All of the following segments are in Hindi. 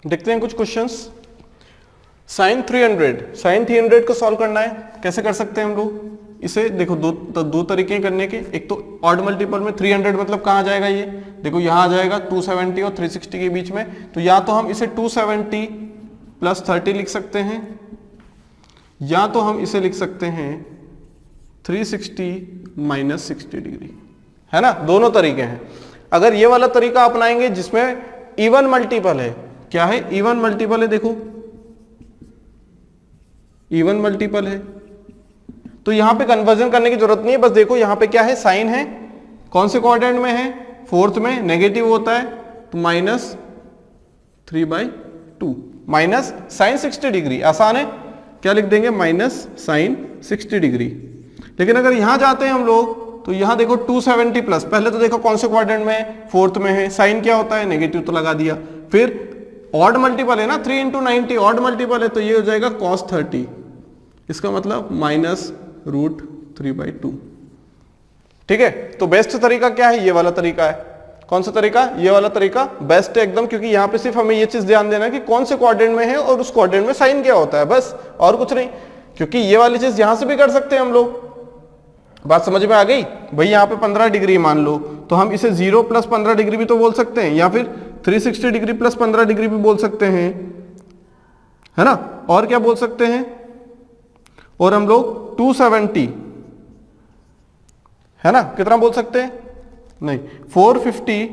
देखते हैं कुछ क्वेश्चंस। साइन 300 को सॉल्व करना है, कैसे कर सकते हैं हम लोग इसे? देखो दो तरीके करने के। एक तो ऑड मल्टीपल में 300 मतलब कहाँ जाएगा, ये देखो यहाँ आ जाएगा 270 और 360 के बीच में। तो या तो हम इसे 270 प्लस 30 लिख सकते हैं, या तो हम इसे लिख सकते हैं 360 माइनस 60 डिग्री, है ना। दोनों तरीके हैं। अगर ये वाला तरीका अपनाएंगे जिसमें इवन मल्टीपल है, क्या है? इवन मल्टीपल है, देखो इवन मल्टीपल है, तो यहां पे कन्वर्जन करने की जरूरत नहीं है। बस देखो यहां पे क्या है, साइन है, कौन से क्वाड्रेंट में है? फोर्थ में। नेगेटिव होता है तो -3/2 माइनस साइन 60 डिग्री। आसान है, क्या लिख देंगे? Minus sine 60 degree. लेकिन अगर यहां जाते हैं हम लोग तो यहां देखो 270 प्लस, पहले तो देखो कौन से क्वाड्रेंट में है? फोर्थ में है। साइन क्या होता है? नेगेटिव, तो लगा दिया। फिर ऑड मल्टीपल है ना, 3 × 90 ऑड मल्टीपल है, तो ये हो जाएगा cos 30। इसका मतलब -√3/2। ठीक है, तो बेस्ट तरीका क्या है? ये वाला तरीका है। कौन सा तरीका? ये वाला तरीका बेस्ट है एकदम, क्योंकि यहां पे सिर्फ हमें ये चीज ध्यान देना है कि कौन से क्वाड्रेंट में है और उस क्वाड्रेंट में साइन क्या होता है, बस, और कुछ नहीं। क्योंकि ये वाली चीज यहां से भी कर सकते हैं हम लोग। बात समझ में आ गई भाई? यहाँ पे 15 डिग्री मान लो, तो हम इसे 0 + 15 डिग्री भी तो बोल सकते हैं, या फिर 360 डिग्री + 15 डिग्री भी बोल सकते हैं, है ना। और क्या बोल सकते हैं? और हम लोग 270, है ना, कितना बोल सकते हैं? नहीं, 450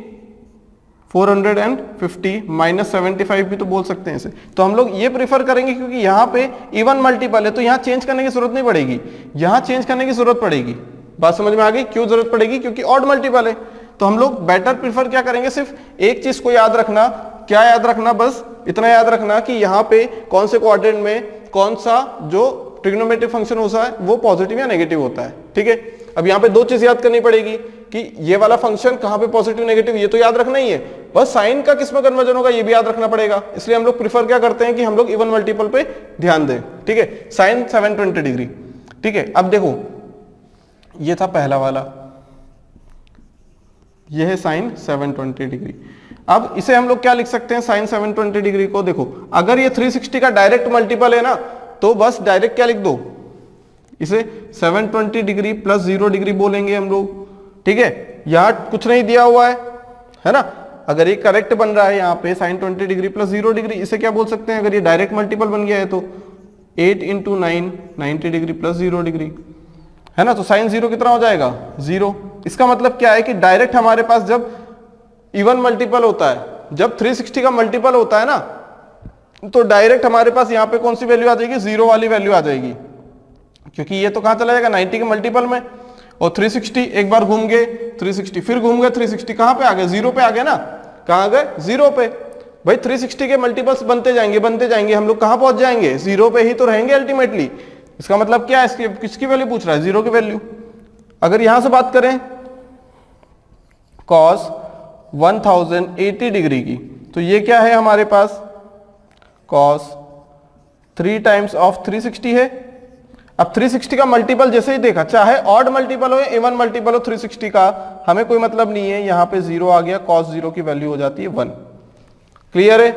-75 भी तो बोल सकते हैं इसे। तो हम लोग ये प्रीफर करेंगे क्योंकि यहाँ पे इवन मल्टीपल है, तो यहाँ चेंज करने की जरूरत नहीं पड़ेगी, यहाँ चेंज करने की जरूरत पड़ेगी। बात समझ में आ गई? क्यों जरूरत पड़ेगी? क्योंकि ऑड मल्टीपल है। तो हम लोग बेटर प्रीफर क्या करेंगे? सिर्फ एक चीज को याद रखना। क्या याद रखना? बस इतना याद रखना कि यहाँ पे कौन से क्वाड्रेंट में कौन सा जो ट्रिग्नोमेट्रिक फंक्शन होता है वो पॉजिटिव या नेगेटिव होता है। ठीक है, अब यहाँ पे दो चीज याद करनी पड़ेगी कि ये वाला फंक्शन कहाँ पे पॉजिटिव नेगेटिव, ये तो याद रखना ही है, बस साइन का किस में कन्वर्जन होगा ये भी याद रखना पड़ेगा। इसलिए हम लोग प्रीफर क्या करते हैं कि हम लोग इवन मल्टीपल पे ध्यान दें। ठीक है, साइन 720 डिग्री। ठीक है, अब देखो ये था पहला वाला, ये है साइन 720 डिग्री। अब इसे हम लोग क्या लिख सकते हैं? साइन 720 डिग्री को देखो, अगर ये 360 का डायरेक्ट मल्टीपल है ना, तो बस डायरेक्ट क्या लिख दो, इसे 720 डिग्री + 0 डिग्री बोलेंगे हम लोग। ठीक है, यहां कुछ नहीं दिया हुआ है ना। अगर ये करेक्ट बन रहा है यहाँ पे साइन 20 डिग्री + 0 डिग्री, इसे क्या बोल सकते हैं? अगर ये डायरेक्ट मल्टीपल बन गया है तो 8 × 9 90 डिग्री + 0 डिग्री, है ना। तो साइन 0 कितना हो जाएगा? 0। इसका मतलब क्या है कि डायरेक्ट हमारे पास जब इवन मल्टीपल होता है, जब 360 का मल्टीपल होता है ना, तो डायरेक्ट हमारे पास यहाँ पे कौन सी वैल्यू आ जाएगी? 0 वाली वैल्यू आ जाएगी, क्योंकि ये तो कहां चला जाएगा? 90 के मल्टीपल में। और 360 एक बार घूम गए 360, फिर घूम गए 360, कहां पे आ गए? 0 पे आ गए ना। कहां गए? 0 पे। भाई 360 के मल्टीपल्स बनते जाएंगे, हम लोग कहां पहुंच जाएंगे? 0 पे ही तो रहेंगे अल्टीमेटली। इसका मतलब क्या है? इसकी किसकी वैल्यू पूछ रहा है? 0 की वैल्यू। अगर यहां से बात करें cos 1080 डिग्री की, तो ये क्या है हमारे पास? cos 3 टाइम्स ऑफ 360 है। अब 360 का मल्टीपल जैसे ही देखा, चाहे ऑड मल्टीपल हो या इवन मल्टीपल हो 360 का, हमें कोई मतलब नहीं है। यहां पे 0 आ गया, cos 0 की वैल्यू हो जाती है 1। क्लियर है?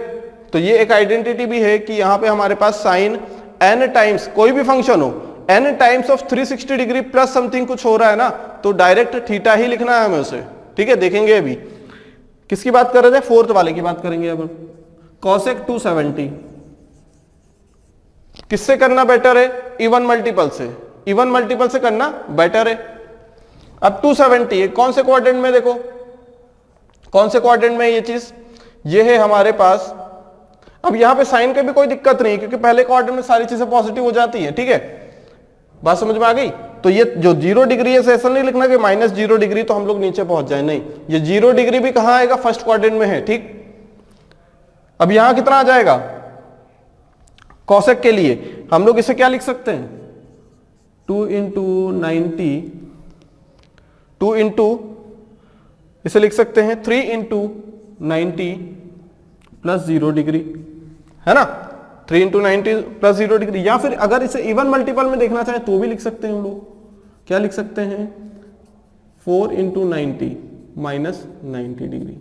तो ये एक आइडेंटिटी भी है कि यहां पे हमारे पास साइन n टाइम्स, कोई भी फंक्शन हो, n times of 360 degree plus something कुछ हो रहा है ना, तो डायरेक्ट थीटा ही लिखना है हमें उसे। ठीक है, देखेंगे अभी किसकी बात कर रहे थे? फोर्थ वाले की बात करेंगे अब। cosec 270 किससे करना बेटर है? इवन मल्टीपल से। इवन मल्टीपल से करना बेटर है। अब 270 है, कौन से क्वाड्रेंट में? देखो कौन से क्वाड्रेंट में ये चीज? ये है हमारे पास। अब यहां पे साइन का भी कोई दिक्कत नहीं, क्योंकि पहले क्वाड्रेंट में सारी चीजें पॉजिटिव हो जाती है। ठीक है, बात समझ में आ गई? तो ये जो 0 डिग्री है, ऐसा नहीं लिखना कि -0 डिग्री तो हम लोग नीचे पहुंच जाए, नहीं, ये 0 डिग्री भी कहां आएगा? फर्स्ट क्वाड्रेंट में है। ठीक, अब यहां कितना आ जाएगा? कॉसेक के लिए हम लोग इसे क्या लिख सकते हैं? 2 × 90, 2 इंटू इसे लिख सकते हैं 3 × 90 + 0 डिग्री, है ना। 3 × 90 + 0 डिग्री, या फिर अगर इसे इवन मल्टीपल में देखना चाहे तो भी लिख सकते हैं हम लोग। क्या लिख सकते हैं? 4 × 90 - 90 डिग्री।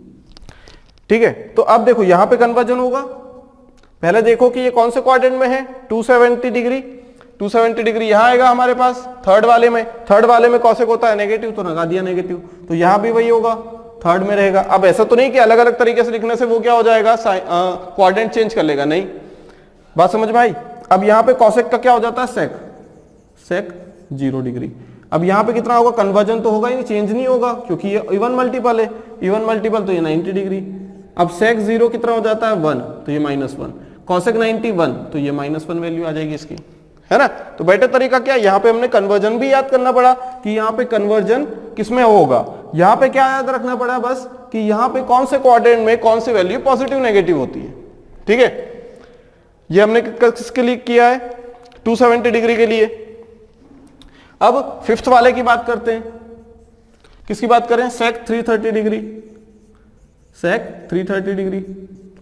ठीक है, तो अब देखो यहां पे कन्वर्जन होगा, पहले देखो कि ये कौन से क्वाड्रेंट में है, 270 डिग्री, 270 डिग्री यहां आएगा हमारे पास थर्ड वाले में कॉसेक होता है नेगेटिव, तो लगा दिया नेगेटिव, तो यहां भी वही होगा, थर्ड में रहेगा। अब ऐसा तो नहीं कि अलग अलग तरीके से लिखने से वो क्या हो जाएगा, क्वाड्रेंट चेंज कर लेगा, नहीं, बात समझ में आई। अब यहाँ पे कॉसेक का क्या हो जाता है, सेक 0 डिग्री। अब यहाँ पे कितना होगा, कन्वर्जन तो होगा ही नहीं, चेंज नहीं होगा, क्योंकि ये इवन मल्टीपल है, इवन मल्टीपल तो ये 90 डिग्री। अब सेक 0 कितना हो जाता है, 1, तो ये -1, कॉसेक 90 1, तो ये -1 वैल्यू आ जाएगी इसकी, है ना। तो बेटर तरीका क्या है, यहाँ पे हमने कन्वर्जन भी याद करना पड़ा कि यहाँ पे कन्वर्जन किसमें होगा, यहाँ पे क्या याद रखना पड़ा बस कि यहाँ पे कौन से क्वाड्रेंट में कौन सी वैल्यू पॉजिटिव नेगेटिव होती है, ठीक है। ये हमने किसके लिए किया है, 270 डिग्री के लिए। अब फिफ्थ वाले की बात करते हैं, किसकी बात करें, सेक 330 डिग्री, सेक 330 डिग्री।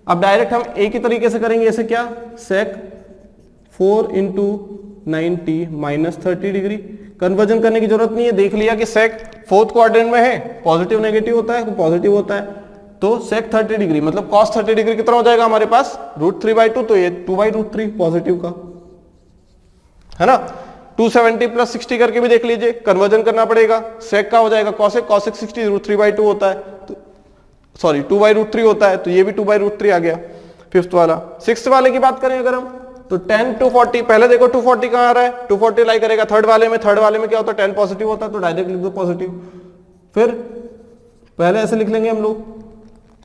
अब डायरेक्ट हम एक ही तरीके से करेंगे, ऐसे क्या, सेक 4 इंटू 90 माइनस 30 डिग्री। कन्वर्जन करने की जरूरत नहीं है, देख लिया कि सेक फोर्थ क्वाड्रेंट में है, पॉजिटिव नेगेटिव होता है, तो पॉजिटिव होता है, तो सेक 30 डिग्री मतलब cos 30 डिग्री कितना हो जाएगा हमारे पास, √3/2, तो ये 2/√3 पॉजिटिव का, है ना। 270 + 60 करके भी देख लीजिए, कन्वर्जन करना पड़ेगा, सेक का हो जाएगा cosec 60 √3/2 होता है, तो सॉरी 2/√3 होता है, तो ये भी 2/√3 आ गया फिफ्थ वाला। सिक्स्थ वाले की बात करें अगर हम, तो 10 240, पहले देखो 240 कहां आ रहा है, 240 लाई करेगा थर्ड वाले में क्या होता है, 10 पॉजिटिव होता है, तो डायरेक्ट लिख दो पॉजिटिव। फिर पहले ऐसे लिख लेंगे हम लोग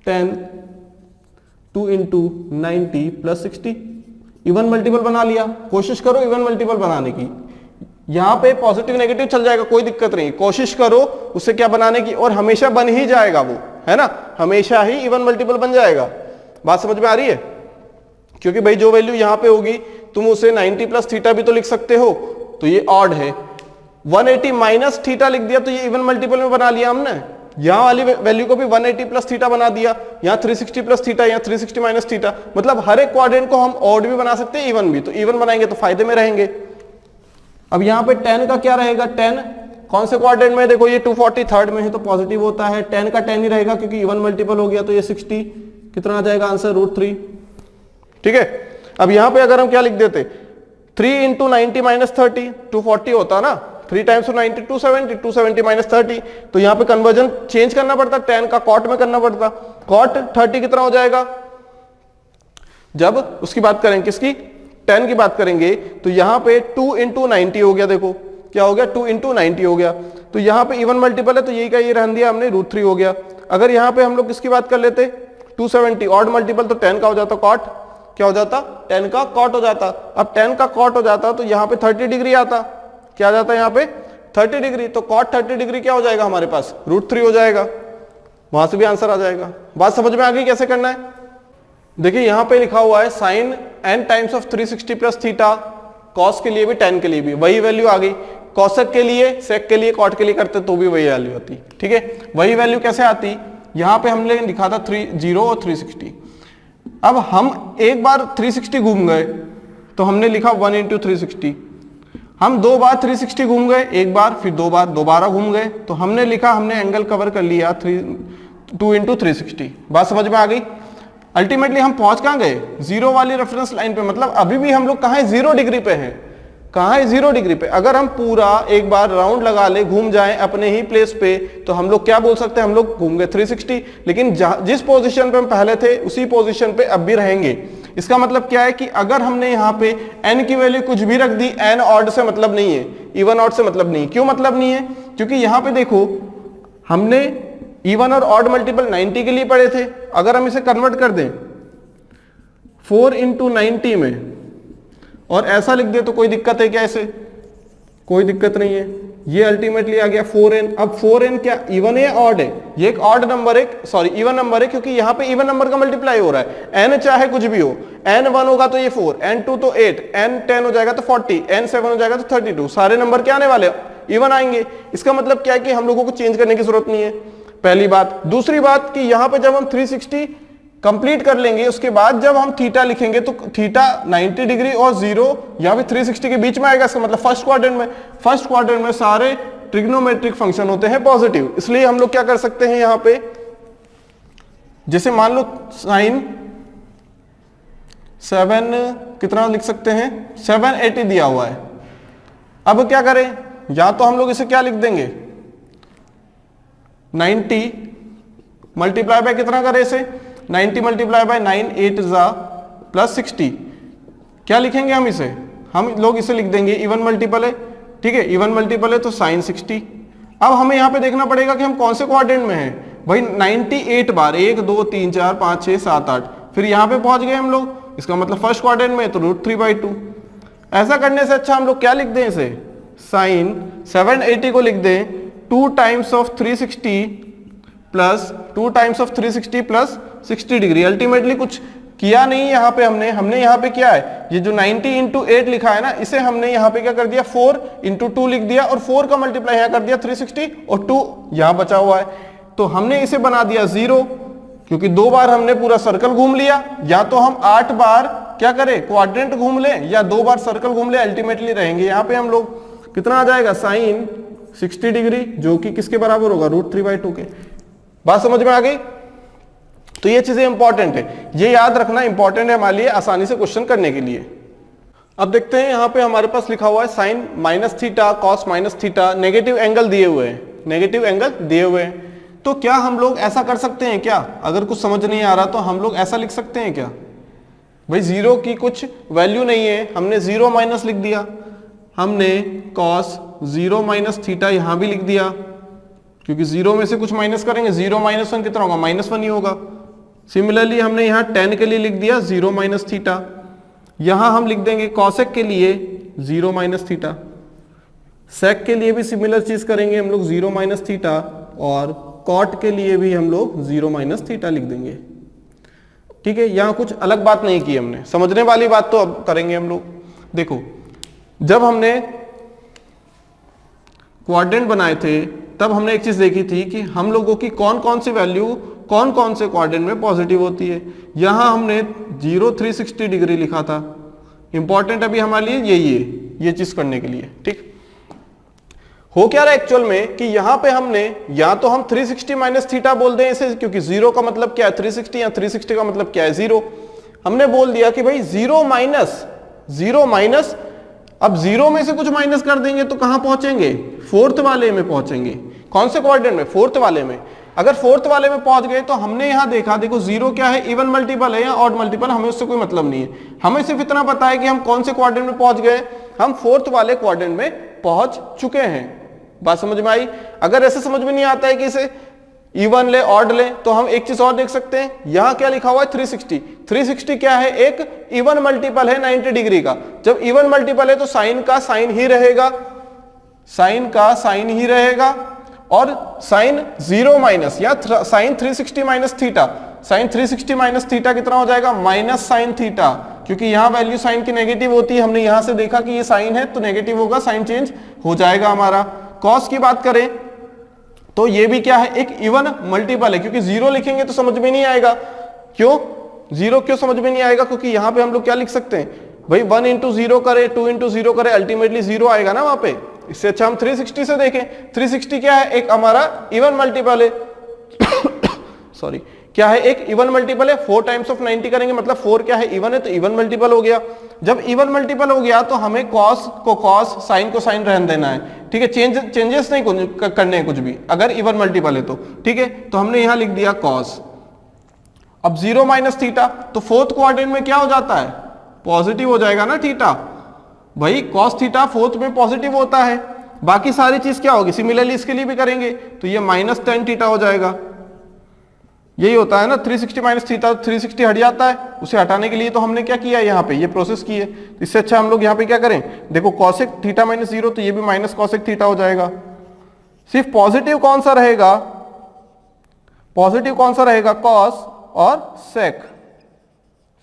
10 2 इंटू 90 + 60, इवन मल्टीपल बना लिया, कोशिश करो इवन मल्टीपल बनाने की, यहां पे पॉजिटिव नेगेटिव चल जाएगा, कोई दिक्कत नहीं, कोशिश करो उससे क्या बनाने की, और हमेशा बन ही जाएगा वो, है ना, हमेशा ही इवन मल्टीपल बन जाएगा। बात समझ में आ रही है, क्योंकि भाई जो वैल्यू यहां पे होगी तुम उसे 90 + थीटा भी तो लिख सकते हो, तो ये ऑड है, 180 माइनस थीटा लिख दिया, तो ये इवन मल्टीपल में बना लिया हमने, यहां वाली वैल्यू को भी 180 + थीटा बना दिया, यहां 360 + थीटा, यहां 360 माइनस थीटा, मतलब हर एक क्वाड्रेंट को हम ऑड भी बना सकते हैं, इवन भी, तो इवन बनाएंगे तो फायदे में रहेंगे। अब यहां पे 10 का क्या रहेगा, 10 कौन से क्वाड्रेंट में, देखो ये 240 थर्ड में है तो पॉजिटिव होता है, 10 का 10 ही रहेगा क्योंकि इवन मल्टीपल हो गया, तो ये 60 कितना आ जाएगा आंसर, √3, ठीक है। अब यहां पे अगर हम क्या लिख देते, 3 इंटू 90 माइनस 30, 240 होता ना, 3 टाइम्स 90 270, 270 माइनस 30, तो यहां पे कन्वर्जन चेंज करना पड़ता, 10 का कॉट में करना पड़ता, कॉट 30 कितना हो जाएगा, जब उसकी बात करें किसकी, 10 की बात करेंगे, तो यहां पे 2 इंटू 90 हो गया, देखो क्या हो गया, 2 इंटू 90 हो गया, तो यहां पे इवन मल्टीपल है, तो यही का ये रहन दिया हमने, √3 हो गया। अगर यहां पे हम लोग किसकी बात कर लेते, 270 ऑड मल्टीपल, तो 10 का हो जाता कॉट, क्या हो जाता, 10 का कॉट हो जाता। अब 10 का कॉट हो जाता तो यहां पे 30 डिग्री आता, क्या आ जाता है यहां पे 30 डिग्री, तो कॉट 30 डिग्री क्या हो जाएगा हमारे पास, √3 हो जाएगा, वहां से भी आंसर आ जाएगा। बात समझ में आ गई कैसे करना है, देखिए यहां पे लिखा हुआ है sin n times of 360 + theta, cos के लिए भी 10 के लिए भी वही वैल्यू आ गई, कॉसेक के लिए, सेक के लिए, कॉट के लिए करते तो भी वही वैल्यू आती, ठीक है। वही वैल्यू कैसे आती, यहां पे हमने लिखा था 0 और 360, अब हम एक बार 360 घूम गए तो हमने लिखा 1 इंटू 360, हम 2 बार 360 घूम गए, एक बार फिर 2 बार दोबारा घूम गए, तो हमने लिखा, हमने एंगल कवर कर लिया 2 इंटू 360। बात समझ में आ गई, अल्टीमेटली हम पहुंच कहां गए, 0 वाली रेफरेंस लाइन पे, मतलब अभी भी हम लोग कहां है, 0 डिग्री पे हैं, कहां है 0 डिग्री पे। अगर हम पूरा एक बार राउंड लगा ले, घूम जाएं अपने ही प्लेस पे, तो हम लोग क्या बोल सकते हैं, हम लोग घूम गए 360, लेकिन जिस पोजीशन पे हम पहले थे उसी पोजीशन पे अब भी रहेंगे। इसका मतलब क्या है कि अगर हमने यहाँ पे n की वैल्यू कुछ भी रख दी, n ऑड से मतलब नहीं है, इवन ऑड से मतलब नहीं। क्यों मतलब नहीं है, क्योंकि यहाँ पे देखो हमने इवन और ऑड मल्टीपल 90 के लिए पढ़े थे, अगर हम इसे कन्वर्ट कर दें 4 इंटू 90 में और ऐसा लिख दे तो कोई दिक्कत है क्या, ऐसे कोई दिक्कत नहीं है, ये अल्टीमेटली आ गया 4n। अब 4n क्या इवन है या ऑड है, ये एक ऑड नंबर है, सॉरी इवन नंबर है, क्योंकि यहाँ पे इवन नंबर का मल्टीप्लाई हो रहा है, n चाहे कुछ भी हो, n 1 होगा तो ये 4, n 2 तो 8, n 10 हो जाएगा तो 40, n 7 हो जाएगा तो 32, सारे नंबर क्या आने वाले, इवन आएंगे। इसका मतलब क्या है कि हम लोगों को चेंज करने की जरूरत नहीं है, पहली बात। दूसरी बात कि यहाँ पे जब हम 360 कंप्लीट कर लेंगे, उसके बाद जब हम थीटा लिखेंगे तो थीटा 90 डिग्री और 0 या फिर 360 के बीच में आएगा, इसका मतलब फर्स्ट क्वाड्रेंट में सारे ट्रिग्नोमेट्रिक फंक्शन होते हैं पॉजिटिव, इसलिए हम लोग क्या कर सकते हैं यहाँ पे, जैसे मान लो साइन 7 कितना लिख सकते हैं, 780 दिया हुआ है। अब क्या करें, या तो हम लोग इसे क्या लिख देंगे, 90 मल्टीप्लाई बाय कितना करें इसे, 90 मल्टीप्लाई बाय 9 8 जा प्लस 60, क्या लिखेंगे हम इसे, हम लोग इसे लिख देंगे इवन मल्टीपल है, ठीक है, इवन मल्टीपल है तो साइन 60। अब हमें यहां पे देखना पड़ेगा कि हम कौन से क्वाड्रेंट में हैं भाई, 98 बार 1 2 3 4 5 6 7 8, फिर यहां पे पहुंच गए हम लोग, इसका मतलब फर्स्ट क्वाड्रेंट में तो √3/2। ऐसा करने से अच्छा हम लोग क्या लिख दें इसे, साइन 780 को लिख दें 2 times of 360 plus 2 times of 360 plus 60 degree. Ultimately कुछ किया नहीं यहाँ पे, हमने यहाँ पे क्या है, ये जो 90 इंटू 8 लिखा है ना, इसे हमने यहाँ पे क्या कर दिया 4 इंटू 2 लिख दिया, और 4 का मल्टीप्लाई यहाँ कर दिया 360 और 2 यहाँ बचा हुआ है, तो हमने इसे बना दिया 0, क्योंकि 2 बार हमने पूरा सर्कल घूम लिया। या तो हम 8 बार क्या करें, क्वाड्रेंट घूम ले, या 2 बार सर्कल घूम ले, अल्टीमेटली रहेंगे यहाँ पे हम लोग कितना आ जाएगा, साइन 60 डिग्री, जो कि किसके बराबर होगा, √3/2 के। बात समझ में आ गई। तो ये चीजें इंपॉर्टेंट है, ये याद रखना इंपॉर्टेंट है हमारे लिए, आसानी से क्वेश्चन करने के लिए। अब देखते हैं यहाँ पे हमारे पास लिखा हुआ है साइन -θ कॉस -θ, नेगेटिव एंगल दिए हुए हैं, नेगेटिव एंगल दिए हुए हैं। तो क्या हम लोग ऐसा कर सकते हैं क्या, अगर कुछ समझ नहीं आ रहा तो हम लोग ऐसा लिख सकते हैं क्या, भाई 0 की कुछ वैल्यू नहीं है, हमने 0 माइनस लिख दिया, हमने कॉस 0 -θ यहां भी लिख दिया, क्योंकि 0 में से कुछ माइनस करेंगे, 0 - 1 कितना होगा, -1 ही होगा। सिमिलरली हमने यहाँ tan के लिए लिख दिया 0 -θ, यहां हम लिख देंगे कॉसेक के लिए 0 -θ, सेक के लिए भी सिमिलर चीज करेंगे हम लोग 0 -θ, और कॉट के लिए भी हम लोग 0 -θ लिख देंगे। ठीक है, यहां कुछ अलग बात नहीं की हमने, समझने वाली बात तो अब करेंगे हम लोग। देखो, जब हमने क्वाड्रेंट बनाए थे तब हमने एक चीज देखी थी कि हम लोगों की कौन कौन सी वैल्यू कौन कौन से क्वाड्रेंट में पॉजिटिव होती है। यहां हमने 0 360 डिग्री लिखा था, इंपॉर्टेंट अभी हमारे लिए यही है, ये चीज करने के लिए। ठीक, हो क्या रहा है एक्चुअल में कि यहां पे हमने या तो हम 360 -θ बोल दें इसे, क्योंकि 0 का मतलब क्या है 360, या 360 का मतलब क्या है 0। हमने बोल दिया कि भाई 0 माइनस, अब 0 में से कुछ माइनस कर देंगे तो कहां पहुंचेंगे, फोर्थ वाले में पहुंचेंगे। कौन से क्वाड्रेंट में, फोर्थ वाले में। अगर फोर्थ वाले में पहुंच गए तो हमने यहां देखा, देखो 0 क्या है, इवन मल्टीपल है या ऑड मल्टीपल, हमें उससे कोई मतलब नहीं है, हमें सिर्फ इतना पता है कि हम कौन से क्वाड्रेंट में पहुंच गए, हम फोर्थ वाले क्वाड्रेंट में पहुंच चुके हैं। बात समझ में आई। अगर ऐसे समझ में नहीं आता है कि इसे इवन ले ऑड ले, तो हम एक चीज और देख सकते हैं, यहां क्या लिखा हुआ है 360, 360 क्या है, एक इवन मल्टीपल है 90 डिग्री का। जब इवन मल्टीपल है तो साइन का साइन ही रहेगा, साइन का साइन ही रहेगा, और साइन 0 माइनस या sine 360 minus theta, sine 360 minus theta कितना हो जाएगा, माइनस साइन थीटा, क्योंकि यहां वैल्यू साइन की नेगेटिव होती है, हमने यहां से देखा कि ये साइन है तो नेगेटिव होगा, साइन चेंज हो जाएगा हमारा। कॉस की बात करें तो ये भी क्या है, एक इवन मल्टीपल है, क्योंकि 0 लिखेंगे तो समझ में नहीं आएगा। क्यों 0 क्यों समझ में नहीं आएगा, क्योंकि यहां पे हम लोग क्या लिख सकते हैं भाई, 1 इंटू 0 करे, 2 इंटू 0 करे, अल्टीमेटली 0 आएगा ना वहां पे। इससे अच्छा हम 360 से देखें, 360 क्या है, एक हमारा इवन मल्टीपल है सॉरी, क्या है, एक इवन मल्टीपल है। 4 टाइम्स ऑफ 90 करेंगे मतलब 4 क्या है, इवन है, तो इवन मल्टीपल हो गया। जब इवन मल्टीपल हो गया तो हमें कॉस को कॉस, साइन को साइन रहने देना है। ठीक है, चेंजेस नहीं करने हैं कुछ भी, अगर इवन मल्टीपल है तो। ठीक है, तो हमने यहां लिख दिया कॉस। अब 0 माइनस थीटा, तो फोर्थ क्वाड्रेंट में क्या हो जाता है, पॉजिटिव हो जाएगा ना थीटा, भाई cos थीटा फोर्थ में पॉजिटिव होता है। बाकी सारी चीज क्या होगी, सिमिलरली इसके लिए भी करेंगे, तो ये माइनस tan थीटा हो जाएगा। यही होता है ना, 360 माइनस थीटा, 360 हट जाता है, उसे हटाने के लिए तो हमने क्या किया, यहाँ पे ये प्रोसेस की है। इससे अच्छा हम लोग यहाँ पे क्या करें, देखो कॉसेक थीटा माइनस 0, तो ये भी माइनस कॉसेक थीटा हो जाएगा। सिर्फ पॉजिटिव कौन सा रहेगा, पॉजिटिव कौन सा रहेगा, कॉस और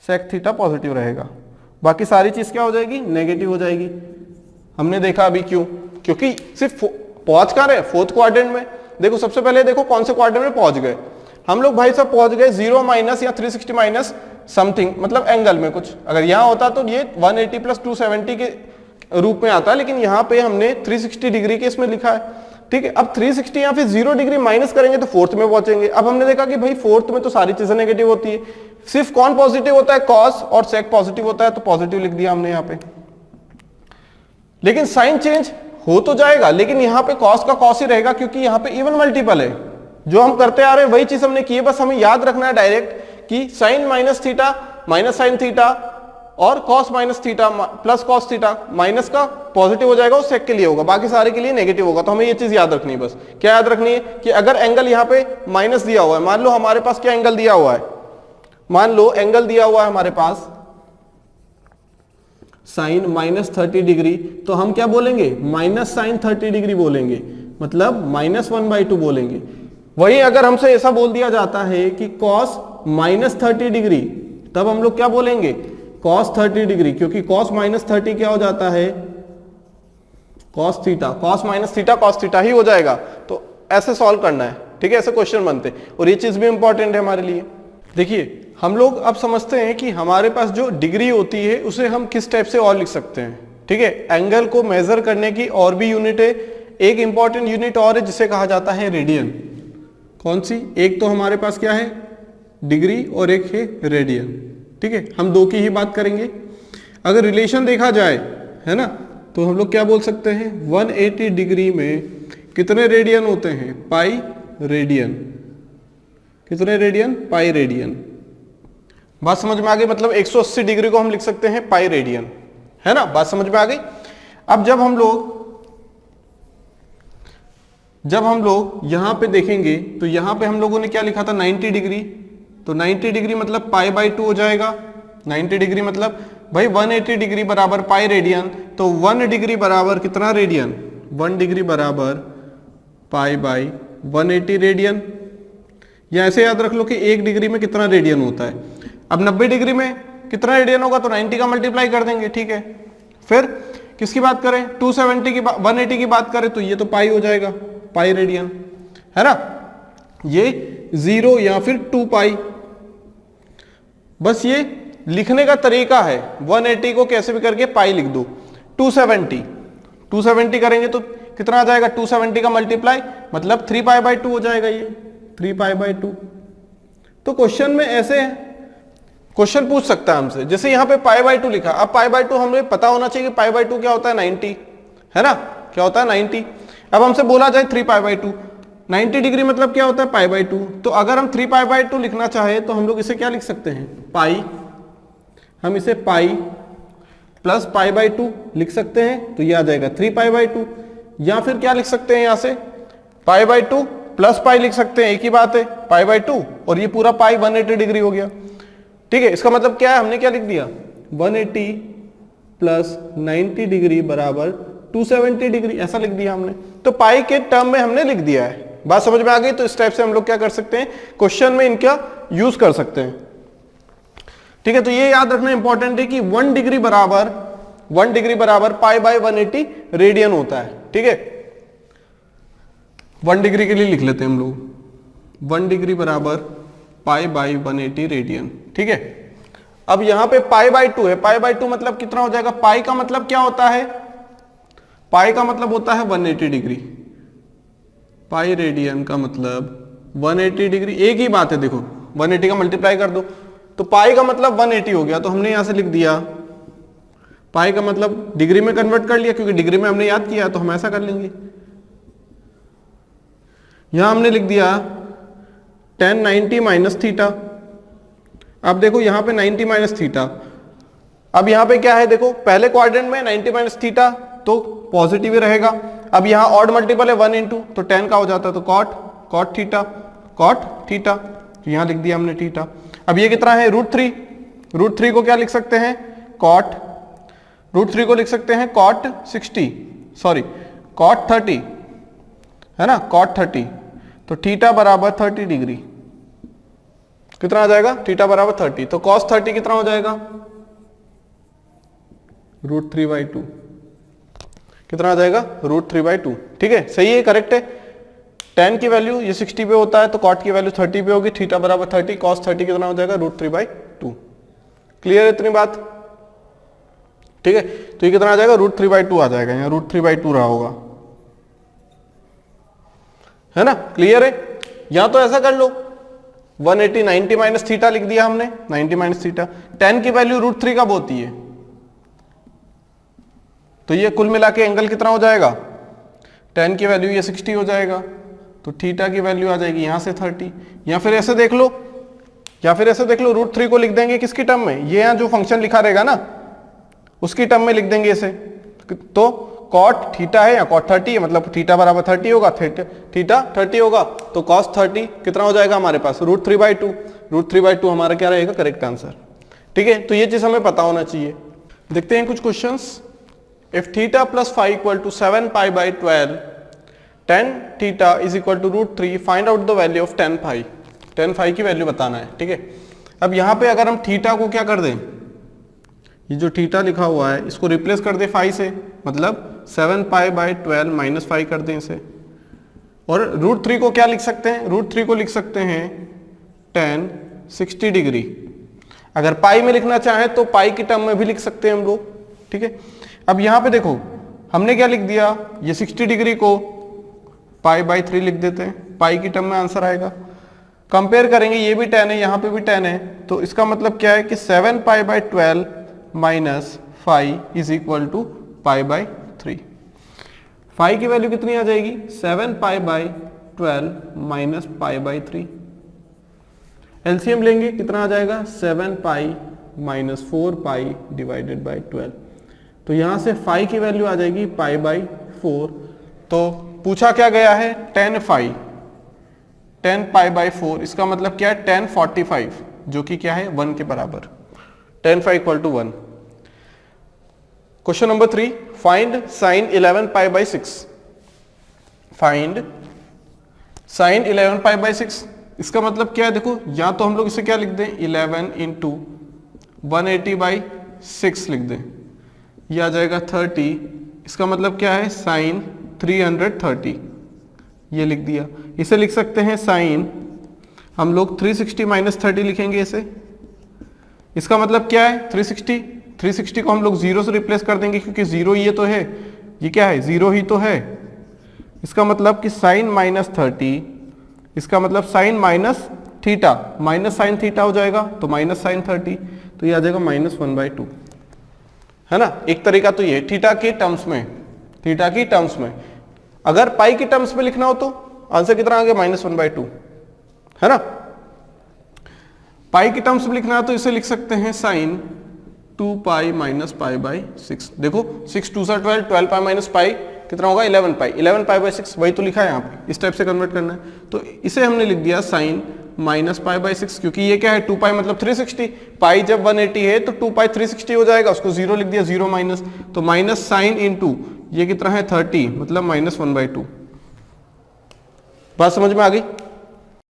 सेक थीटा पॉजिटिव रहेगा। बाकी सारी चीज क्या हो जाएगी, नेगेटिव हो जाएगी। हमने देखा अभी क्यों, क्योंकि सिर्फ पहुंच कर रहे फोर्थ क्वाड्रेंट में। देखो सबसे पहले देखो कौन से क्वाड्रेंट में पहुंच गए हम लोग, भाई साहब पहुंच गए 0 माइनस या 360 माइनस समथिंग, मतलब एंगल में कुछ। अगर यहां होता तो ये 180 प्लस 270 के रूप में आता है, लेकिन यहां पे हमने 360 डिग्री के इसमें लिखा है। ठीक है। अब 360 या फिर 0 डिग्री माइनस करेंगे तो फोर्थ में पहुंचेंगे। अब हमने देखा कि भाई फोर्थ में तो सारी चीजें नेगेटिव होती है, सिर्फ कौन पॉजिटिव होता है, कॉस और सेक पॉजिटिव होता है, तो पॉजिटिव लिख दिया हमने यहां पे। लेकिन साइन चेंज हो तो जाएगा, लेकिन यहां पे कॉस का कॉस ही रहेगा क्योंकि यहां पे इवन मल्टीपल है। जो हम करते आ रहे हैं वही चीज हमने की है, बस हमें याद रखना है डायरेक्ट कि sine minus theta minus sine theta और cos minus theta plus cos theta, minus का पॉजिटिव हो जाएगा, वो सेक के लिए होगा, बाकी सारे के लिए नेगेटिव होगा। तो हमें ये चीज याद रखनी है। बस क्या याद रखनी है कि अगर एंगल यहाँ पे माइनस दिया हुआ है, मान लो हमारे पास क्या एंगल दिया हुआ है, मान लो एंगल दिया हुआ है हमारे पास साइन माइनस 30 डिग्री, तो हम क्या बोलेंगे, माइनस साइन 30 डिग्री बोलेंगे, मतलब -1/2 बोलेंगे। वही अगर हमसे ऐसा बोल दिया जाता है कि कॉस माइनस 30 डिग्री, तब हम लोग क्या बोलेंगे, कॉस 30 डिग्री, क्योंकि कॉस माइनस 30 क्या हो जाता है, cos theta, cos minus theta cos theta ही हो जाएगा। तो ऐसे सॉल्व करना है, ठीक है, ऐसे क्वेश्चन बनते हैं और ये चीज भी इंपॉर्टेंट है हमारे लिए। देखिए हम लोग अब समझते हैं कि हमारे पास जो डिग्री होती है उसे हम किस टाइप से और लिख सकते हैं। ठीक है, एंगल को मेजर करने की और भी यूनिट है, एक इंपॉर्टेंट यूनिट और है जिसे कहा जाता है रेडियन। कौन सी, एक तो हमारे पास क्या है डिग्री और एक है रेडियन। ठीक है, हम दो की ही बात करेंगे। अगर रिलेशन देखा जाए, है ना, तो हम लोग क्या बोल सकते हैं, 180 डिग्री में कितने रेडियन होते हैं, पाई रेडियन। कितने रेडियन, पाई रेडियन। बात समझ में आ गई, मतलब 180 डिग्री को हम लिख सकते हैं पाई रेडियन, है ना, बात समझ में आ गई। अब जब हम लोग यहां पे देखेंगे तो यहां पे हम लोगों ने क्या लिखा था, 90 डिग्री, तो 90 डिग्री मतलब π/2 हो जाएगा। 90 डिग्री मतलब भाई 180 डिग्री बराबर पाई रेडियन, तो 1 डिग्री बराबर कितना रेडियन, 1 डिग्री बराबर π/180 रेडियन। या ऐसे याद रख लो कि 1 डिग्री में कितना रेडियन होता है। अब 90 डिग्री में कितना रेडियन होगा, तो 90 का मल्टीप्लाई कर देंगे। ठीक है, फिर किसकी बात करें, 270 की 180 की बात करें तो ये तो पाई हो जाएगा, पाई रेडियन, है ना, ये 0 या फिर 2 पाई। बस ये लिखने का तरीका है, 180 को कैसे भी करके पाई लिख दो। 270 करेंगे तो कितना आ जाएगा, 270 का मल्टीप्लाई मतलब 3π/2 हो जाएगा, ये 3π/2। तो क्वेश्चन में ऐसे क्वेश्चन पूछ सकता है हमसे, जैसे यहाँ पे π/2 लिखा, अब π/2 हमें पता होना चाहिए कि π/2 क्या होता है, 90, है ना, क्या होता है 90। अब हमसे बोला जाए 3π/2, 90 डिग्री मतलब क्या होता है, π/2। तो अगर हम 3π/2 लिखना चाहे तो हम लोग इसे क्या लिख सकते हैं, पाई, हम इसे पाई प्लस π/2 लिख सकते हैं, तो ये आ जाएगा 3π/2। या फिर क्या लिख सकते हैं, यहां से π/2 प्लस पाई लिख सकते हैं, एक ही बात है, π/2 और ये पूरा पाई 180 डिग्री हो गया। ठीक है, इसका मतलब क्या है, हमने क्या लिख दिया, 180 प्लस 90 डिग्री बराबर 270 डिग्री, ऐसा लिख दिया हमने। तो पाई के टर्म में हमने लिख दिया है। बात समझ में आ गई। तो इस टाइप से हम लोग क्या कर सकते हैं, क्वेश्चन में इनका यूज कर सकते हैं। ठीक है, तो ये याद रखना इंपॉर्टेंट है कि 1 डिग्री बराबर π/180 रेडियन होता है। ठीक है, 1 डिग्री के लिए लिख लेते हैं हम लोग, 1 डिग्री बराबर π/180 रेडियन। ठीक है, अब यहां पे π/2 है, π/2 मतलब कितना हो जाएगा, पाई का मतलब क्या होता है, पाई का मतलब होता है 180 डिग्री, पाई रेडियन का मतलब 180 डिग्री, एक ही बात है। देखो 180 का मल्टीप्लाई कर दो तो पाई का मतलब 180 हो गया, तो हमने यहां से लिख दिया पाई का मतलब डिग्री में कन्वर्ट कर लिया, क्योंकि डिग्री में हमने याद किया, तो हम ऐसा कर लेंगे। यहां हमने लिख दिया tan 90 माइनस थीटा। अब देखो यहां पे 90 माइनस थीटा, अब यहां पे क्या है, देखो पहले क्वाड्रेंट में 90 माइनस थीटा तो पॉजिटिव ही रहेगा। अब यहां ऑड मल्टीपल है 1 इंटू, तो tan का हो जाता है, तो cot थीटा, तो यहां लिख दिया हमने थीटा। अब ये कितना है, √3 को क्या लिख सकते हैं, √3 को लिख सकते हैं cot 30, है ना, cot 30, तो थीटा बराबर 30 डिग्री, कितना आ जाएगा, थीटा बराबर 30, तो cos 30 कितना हो जाएगा, √3/2, कितना आ जाएगा, √3/2। ठीक है, सही है, करेक्ट है। tan की वैल्यू ये 60 पे होता है, तो cot की वैल्यू 30 पे होगी, थीटा बराबर 30, cos 30 कितना हो जाएगा, √3/2। क्लियर है इतनी बात। ठीक है, तो ये कितना आ जाएगा, √3/2 आ जाएगा, यहाँ √3/2 रहा होगा। है ना, क्लियर है। या तो ऐसा कर लो 180 90 माइनस थीटा लिख दिया हमने, 90 माइनस थीटा, tan की वैल्यू √3 कब होती है, तो ये कुल मिला के एंगल कितना हो जाएगा, tan की वैल्यू ये 60 हो जाएगा, तो थीटा की वैल्यू आ जाएगी यहां से 30। या फिर ऐसे देख लो, √3 को लिख देंगे किसकी टर्म में, ये यहां जो फंक्शन लिखा रहेगा ना उसकी टर्म में लिख देंगे इसे, तो कॉट थीटा है या कॉट 30 है, मतलब थीटा बराबर 30 होगा, थीटा 30 होगा, तो कॉस 30 कितना हो जाएगा हमारे पास, √3/2। √3/2 हमारा क्या रहेगा करेक्ट आंसर। ठीक है, तो ये चीज हमें पता होना चाहिए। देखते हैं कुछ questions. If theta plus phi equal to 7π/12 tan theta is equal to √3, find out the value of tan phi. tan phi की वैल्यू बताना है। ठीक है, अब यहां पे अगर हम थीटा को क्या कर दें, ये जो थीटा लिखा हुआ है इसको रिप्लेस कर दे फाई से, मतलब 7π/12 माइनस फाई कर दें इसे, और √3 को क्या लिख सकते हैं, √3 को लिख सकते हैं tan 60 डिग्री। अगर पाई में लिखना चाहें तो पाई की टर्म में भी लिख सकते हैं हम लोग। ठीक है, अब यहां पे देखो हमने क्या लिख दिया, ये 60 डिग्री को π/3 लिख देते हैं, पाई की टर्म में आंसर आएगा। कंपेयर करेंगे, ये भी tan है यहाँ पे भी tan है, तो इसका मतलब क्या है कि 7π/12 minus phi is equal to π/3। Phi की वैल्यू कितनी आ जाएगी, 7π/12 माइनस π/3। एलसीएम लेंगे कितना आ जाएगा, 7π माइनस 4π डिवाइडेड बाई 12, तो यहां से फाई की वैल्यू आ जाएगी π/4। तो पूछा क्या गया है, tan फाई, tan π/4, इसका मतलब क्या है tan 45, जो कि क्या है 1 के बराबर, tan phi equal to 1। Question number 3, find sin 11π/6। Find sin 11π/6, इसका मतलब क्या है, देखो या तो हम लोग इसे क्या लिख दें, 11 इंटू 180/6 लिख दें, यह आ जाएगा 30। इसका मतलब क्या है, sin 330, ये लिख दिया। इसे लिख सकते हैं sin, हम लोग 360 माइनस 30 लिखेंगे इसे। इसका मतलब क्या है, 360 को हम लोग 0 से रिप्लेस कर देंगे, क्योंकि 0 ये तो है, ये क्या है 0 ही तो है। इसका मतलब कि sin माइनस 30, इसका मतलब sin minus theta, minus sine theta हो जाएगा, तो माइनस साइन 30, तो ये आ जाएगा -1/2, है ना। एक तरीका तो ये थीटा की टर्म्स में, थीटा की टर्म्स में। अगर पाई की टर्म्स में लिखना हो तो आंसर कितना आ गया, -1/2, है ना। पाई की टर्म्स में लिखना है तो इसे लिख सकते हैं sin 2π माइनस π/6। देखो 6 2 सा 12, 12π माइनस पाई कितना होगा, 11π, 11π/6, वही तो लिखा है यहाँ पे, इस टाइप से कन्वर्ट करना है। तो इसे हमने लिख दिया sin -π/6, क्योंकि ये क्या है 2π मतलब 360, पाई जब 180 है तो 2π 360 हो जाएगा, उसको 0 लिख दिया, 0 माइनस, तो माइनस साइन इंटू ये कितना है 30, मतलब -1/2। बात समझ में आ गई।